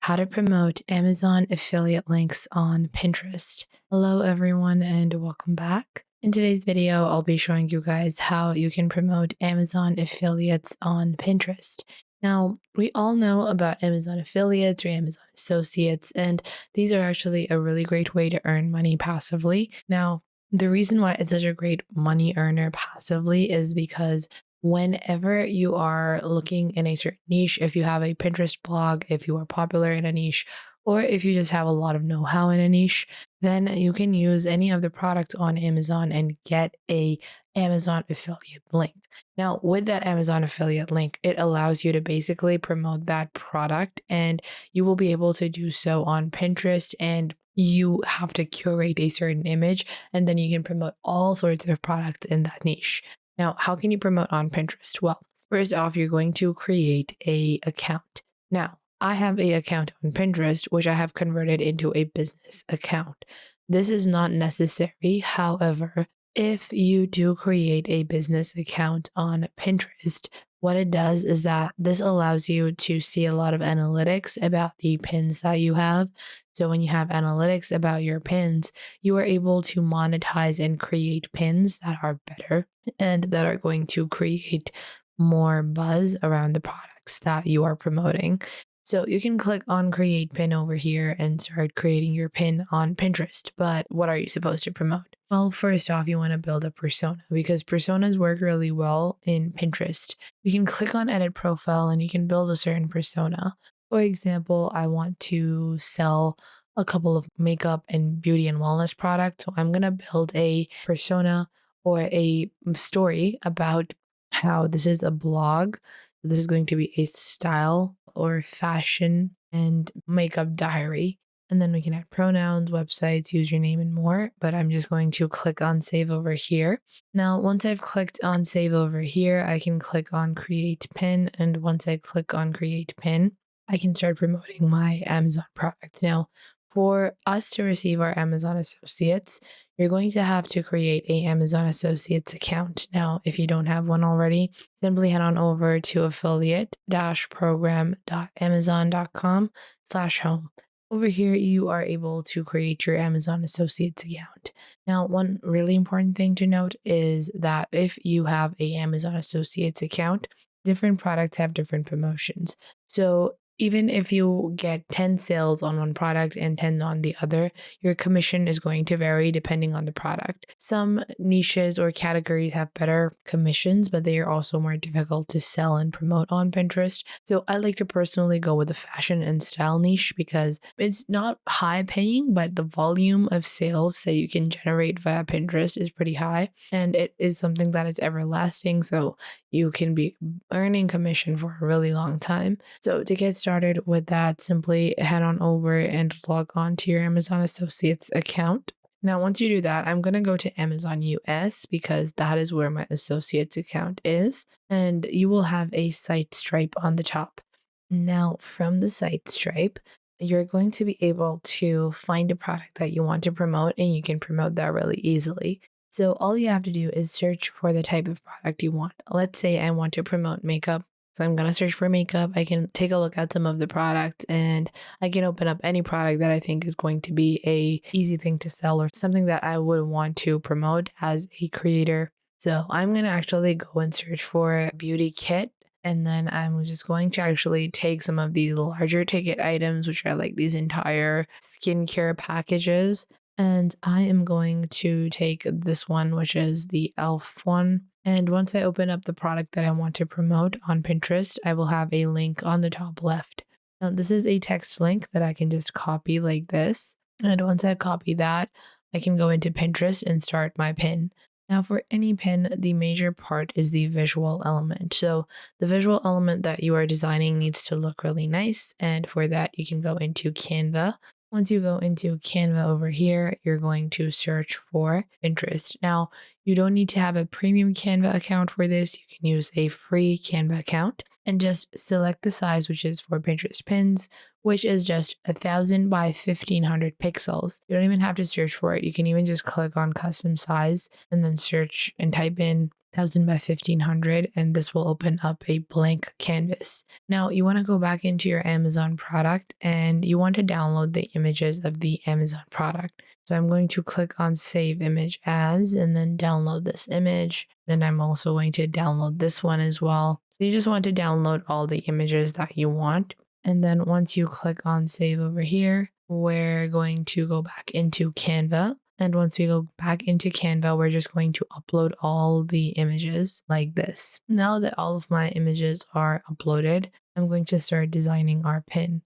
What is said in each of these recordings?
how to promote Amazon affiliate links on Pinterest. Hello everyone and welcome back. In today's video, I'll be showing you guys how you can promote Amazon affiliates on Pinterest. Now, we all know about Amazon affiliates or Amazon associates, and these are actually a really great way to earn money passively. Now, the reason why it's such a great money earner passively is because whenever you are looking in a certain niche, if you have a Pinterest blog, if you are popular in a niche, or if you just have a lot of know-how in a niche, then you can use any of the products on Amazon and get a Amazon affiliate link. Now, with that Amazon affiliate link, it allows you to basically promote that product, and you will be able to do so on Pinterest, and you have to curate a certain image, and then you can promote all sorts of products in that niche. Now, how can you promote on Pinterest? Well, first off, you're going to create a account. Now, I have a account on Pinterest, which I have converted into a business account. This is not necessary. However, if you do create a business account on Pinterest, what it does is that this allows you to see a lot of analytics about the pins that you have. So when you have analytics about your pins, you are able to monetize and create pins that are better and that are going to create more buzz around the products that you are promoting. So you can click on create pin over here and start creating your pin on Pinterest. But what are you supposed to promote? Well, first off, you want to build a persona because personas work really well in Pinterest. You can click on edit profile and you can build a certain persona. For example, I want to sell a couple of makeup and beauty and wellness products. So I'm going to build a persona or a story about how this is a blog. This is going to be a style or fashion and makeup diary. And then we can add pronouns, websites, username, and more. But I'm just going to click on save over here. Now, once I've clicked on save over here, I can click on create pin. And once I click on create pin, I can start promoting my Amazon product. Now, for us to receive our Amazon associates, you're going to have to create a Amazon Associates account. Now, if you don't have one already, simply head on over to affiliate-program.amazon.com/home. Over here, you are able to create your Amazon Associates account. Now, one really important thing to note is that if you have a Amazon Associates account, different products have different promotions. So even if you get 10 sales on one product and 10 on the other, your commission is going to vary depending on the product. Some niches or categories have better commissions, but they are also more difficult to sell and promote on Pinterest. So I like to personally go with the fashion and style niche because it's not high paying, but the volume of sales that you can generate via Pinterest is pretty high. And it is something that is everlasting. So you can be earning commission for a really long time. So to get started with that, simply head on over and log on to your Amazon Associates account. Now, once you do that, I'm going to go to Amazon US because that is where my Associates account is. And you will have a site stripe on the top. Now, from the site stripe, you're going to be able to find a product that you want to promote, and you can promote that really easily. So all you have to do is search for the type of product you want. Let's say I want to promote makeup. So I'm going to search for makeup. I can take a look at some of the products, and I can open up any product that I think is going to be a easy thing to sell or something that I would want to promote as a creator. So I'm going to actually go and search for a beauty kit. And then I'm just going to actually take some of these larger ticket items, which are like these entire skincare packages. And I am going to take this one, which is the e.l.f. one. And once I open up the product that I want to promote on Pinterest, I will have a link on the top left. Now, this is a text link that I can just copy like this. And once I copy that, I can go into Pinterest and start my pin. Now, for any pin, the major part is the visual element. So the visual element that you are designing needs to look really nice. And for that, you can go into Canva. Once you go into Canva over here, you're going to search for Pinterest. Now, you don't need to have a premium Canva account for this. You can use a free Canva account and just select the size, which is for Pinterest pins, which is just 1000 by 1500 pixels. You don't even have to search for it. You can even just click on custom size and then search and type in 1000 by 1500, and this will open up a blank canvas. Now you want to go back into your Amazon product and you want to download the images of the Amazon product. So I'm going to click on save image as and then download this image. Then I'm also going to download this one as well. So you just want to download all the images that you want. And then once you click on save over here, we're going to go back into Canva. And once we go back into Canva, we're just going to upload all the images like this. Now that all of my images are uploaded, I'm going to start designing our pin.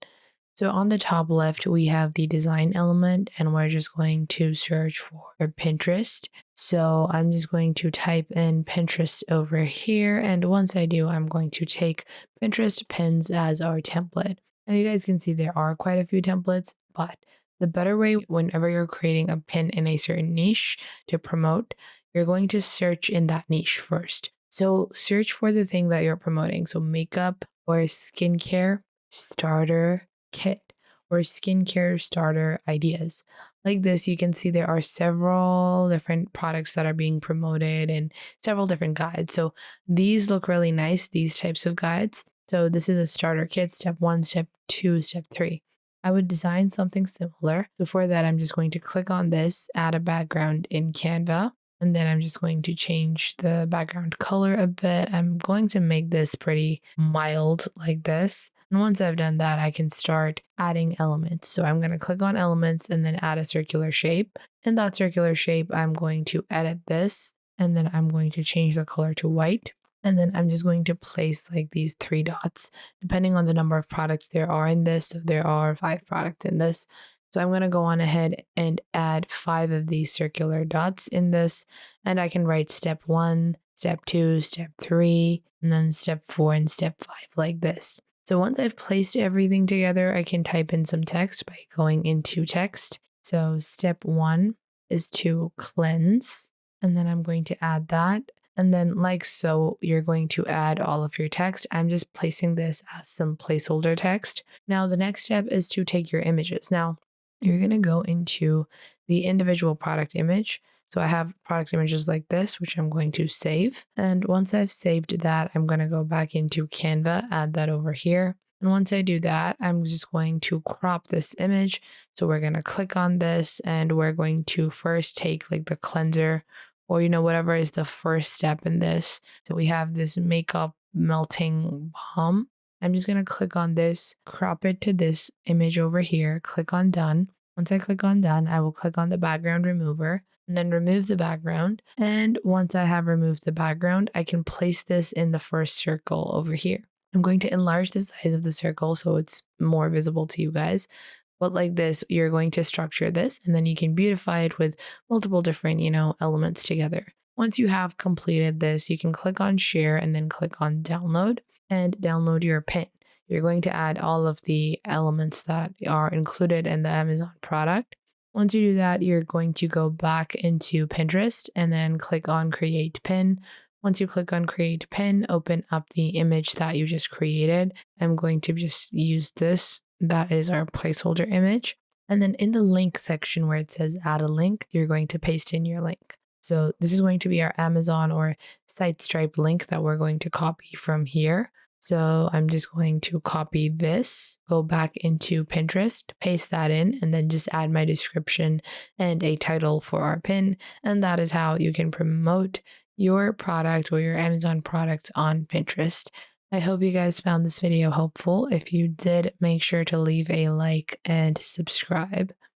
So on the top left, we have the design element and we're just going to search for Pinterest. So I'm just going to type in Pinterest over here. And once I do, I'm going to take Pinterest pins as our template. Now you guys can see there are quite a few templates, but the better way whenever you're creating a pin in a certain niche to promote, you're going to search in that niche first. So search for the thing that you're promoting. So makeup or skincare starter kit or skincare starter ideas. Like this, you can see there are several different products that are being promoted and several different guides. So these look really nice, these types of guides. So this is a starter kit, step 1, step 2, step 3. I would design something similar. Before that, I'm just going to click on this, add a background in Canva. And then I'm just going to change the background color a bit. I'm going to make this pretty mild like this. And once I've done that, I can start adding elements. So I'm going to click on elements and then add a circular shape. In that circular shape, I'm going to edit this and then I'm going to change the color to white. And then I'm just going to place like these 3 dots, depending on the number of products there are in this. So there are 5 products in this. So I'm going to go on ahead and add 5 of these circular dots in this. And I can write step 1, step 2, step 3, and then step 4 and step 5 like this. So once I've placed everything together, I can type in some text by going into text. So step 1 is to cleanse. And then I'm going to add that. And then like so, you're going to add all of your text. I'm just placing this as some placeholder text. Now the next step is to take your images. Now you're going to go into the individual product image. So I have product images like this, which I'm going to save. And once I've saved that, I'm going to go back into Canva, add that over here. And once I do that, I'm just going to crop this image. So we're going to click on this and we're going to first take like the cleanser or, whatever is the first step in this. So we have this makeup melting balm. I'm just going to click on this, crop it to this image over here, click on done. Once I click on done, I will click on the background remover and then remove the background. And once I have removed the background, I can place this in the first circle over here. I'm going to enlarge the size of the circle so it's more visible to you guys. But like this, you're going to structure this and then you can beautify it with multiple different, elements together. Once you have completed this, you can click on share and then click on download and download your pin. You're going to add all of the elements that are included in the Amazon product. Once you do that, you're going to go back into Pinterest and then click on create pin. Once you click on create pin, open up the image that you just created. I'm going to just use this. That is our placeholder image. And then in the link section where it says add a link, you're going to paste in your link. So this is going to be our Amazon or SiteStripe link that we're going to copy from here. So I'm just going to copy this, go back into Pinterest, paste that in, and then just add my description and a title for our pin. And that is how you can promote your product or your Amazon product on Pinterest. I hope you guys found this video helpful. If you did, make sure to leave a like and subscribe.